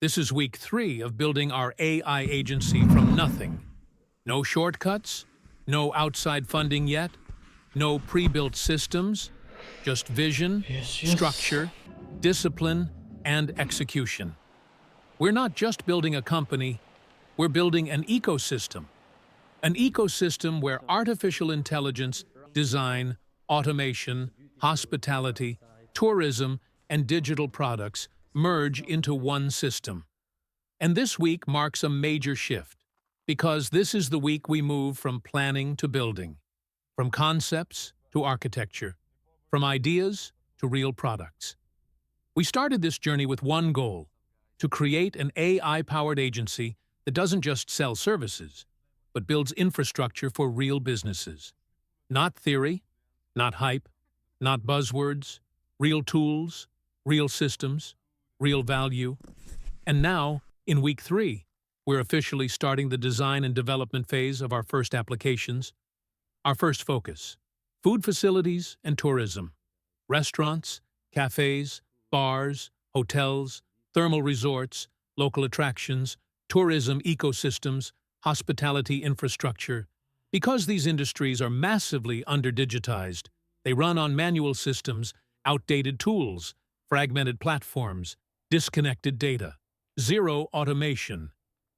This is week 3 of building our AI agency from nothing. No shortcuts, no outside funding yet, no pre-built systems, just vision, structure, discipline, and execution. We're not just building a company, we're building an ecosystem. An ecosystem where artificial intelligence, design, automation, hospitality, tourism, and digital products merge into one system. And this week marks a major shift, because this is the week we move from planning to building, from concepts to architecture, from ideas to real products. We started this journey with one goal: to create an AI-powered agency that doesn't just sell services, but builds infrastructure for real businesses. Not theory, not hype, not buzzwords, real tools, real systems, real value. And now, in week 3, we're officially starting the design and development phase of our first applications. Our first focus: food facilities and tourism. Restaurants, cafes, bars, hotels, thermal resorts, local attractions, tourism ecosystems, hospitality infrastructure. Because these industries are massively under-digitized, they run on manual systems, outdated tools, fragmented platforms, disconnected data, zero automation.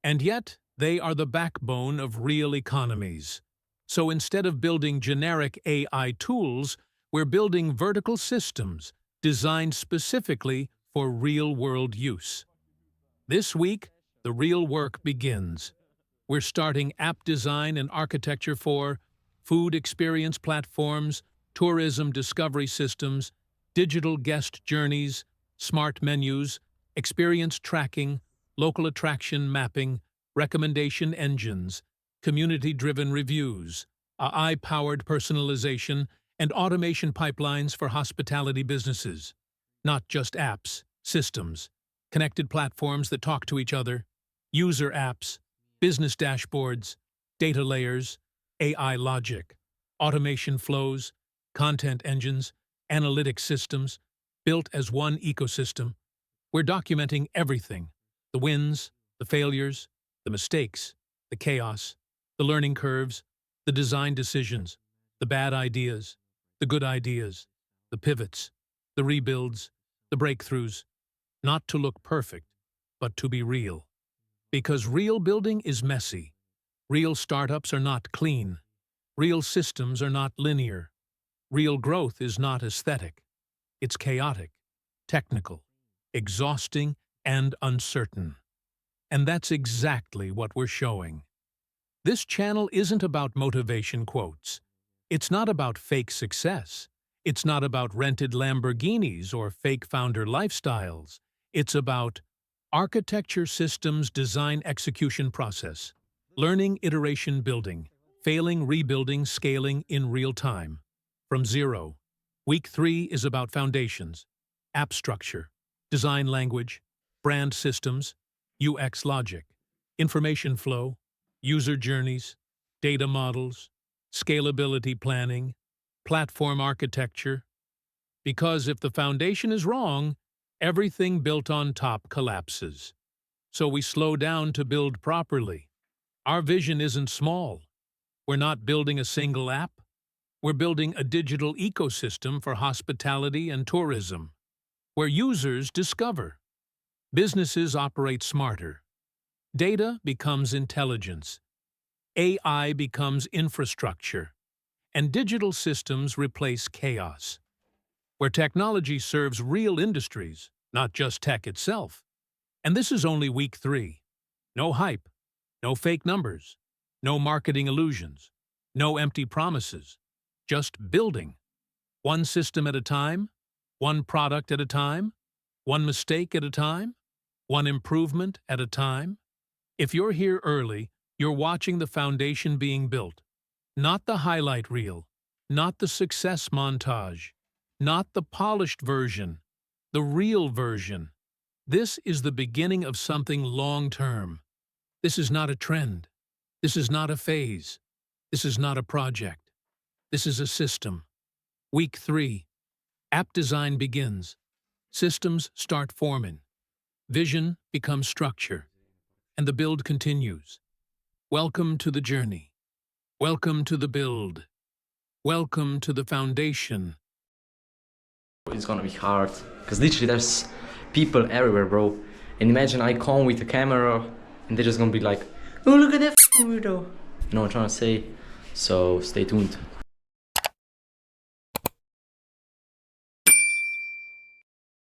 And yet, they are the backbone of real economies. So instead of building generic AI tools, we're building vertical systems designed specifically for real-world use. This week, the real work begins. We're starting app design and architecture for food experience platforms, tourism discovery systems, digital guest journeys, smart menus, experience tracking, local attraction mapping, recommendation engines, community-driven reviews, AI-powered personalization, and automation pipelines for hospitality businesses. Not just apps, systems, connected platforms that talk to each other, user apps, business dashboards, data layers, AI logic, automation flows, content engines, analytic systems, built as one ecosystem. We're documenting everything: the wins, the failures, the mistakes, the chaos, the learning curves, the design decisions, the bad ideas, the good ideas, the pivots, the rebuilds, the breakthroughs, not to look perfect, but to be real. Because real building is messy. Real startups are not clean. Real systems are not linear. Real growth is not aesthetic. It's chaotic, technical, exhausting, and uncertain. And that's exactly what we're showing. This channel isn't about motivation quotes. It's not about fake success. It's not about rented Lamborghinis or fake founder lifestyles. It's about architecture, systems, design, execution process, learning, iteration, building, failing, rebuilding, scaling in real time. From zero. Week 3 is about foundations, app structure, design language, brand systems, UX logic, information flow, user journeys, data models, scalability planning, platform architecture. Because if the foundation is wrong, everything built on top collapses. So we slow down to build properly. Our vision isn't small. We're not building a single app. We're building a digital ecosystem for hospitality and tourism, where users discover. Businesses operate smarter. Data becomes intelligence. AI becomes infrastructure. And digital systems replace chaos. Where technology serves real industries, not just tech itself. And this is only week 3. No hype, no fake numbers, no marketing illusions, no empty promises. Just building. One system at a time, one product at a time, one mistake at a time, one improvement at a time. If you're here early, you're watching the foundation being built. Not the highlight reel, not the success montage, not the polished version, the real version. This is the beginning of something long-term. This is not a trend. This is not a phase. This is not a project. This is a system. Week 3. App design begins. Systems start forming. Vision becomes structure, and the build continues. Welcome to the journey. Welcome to the build. Welcome to the foundation. It's gonna be hard, because literally there's people everywhere, bro. And imagine I come with a camera, and they're just gonna be like, oh, look at that f***ing weirdo. You know what I'm trying to say? So stay tuned.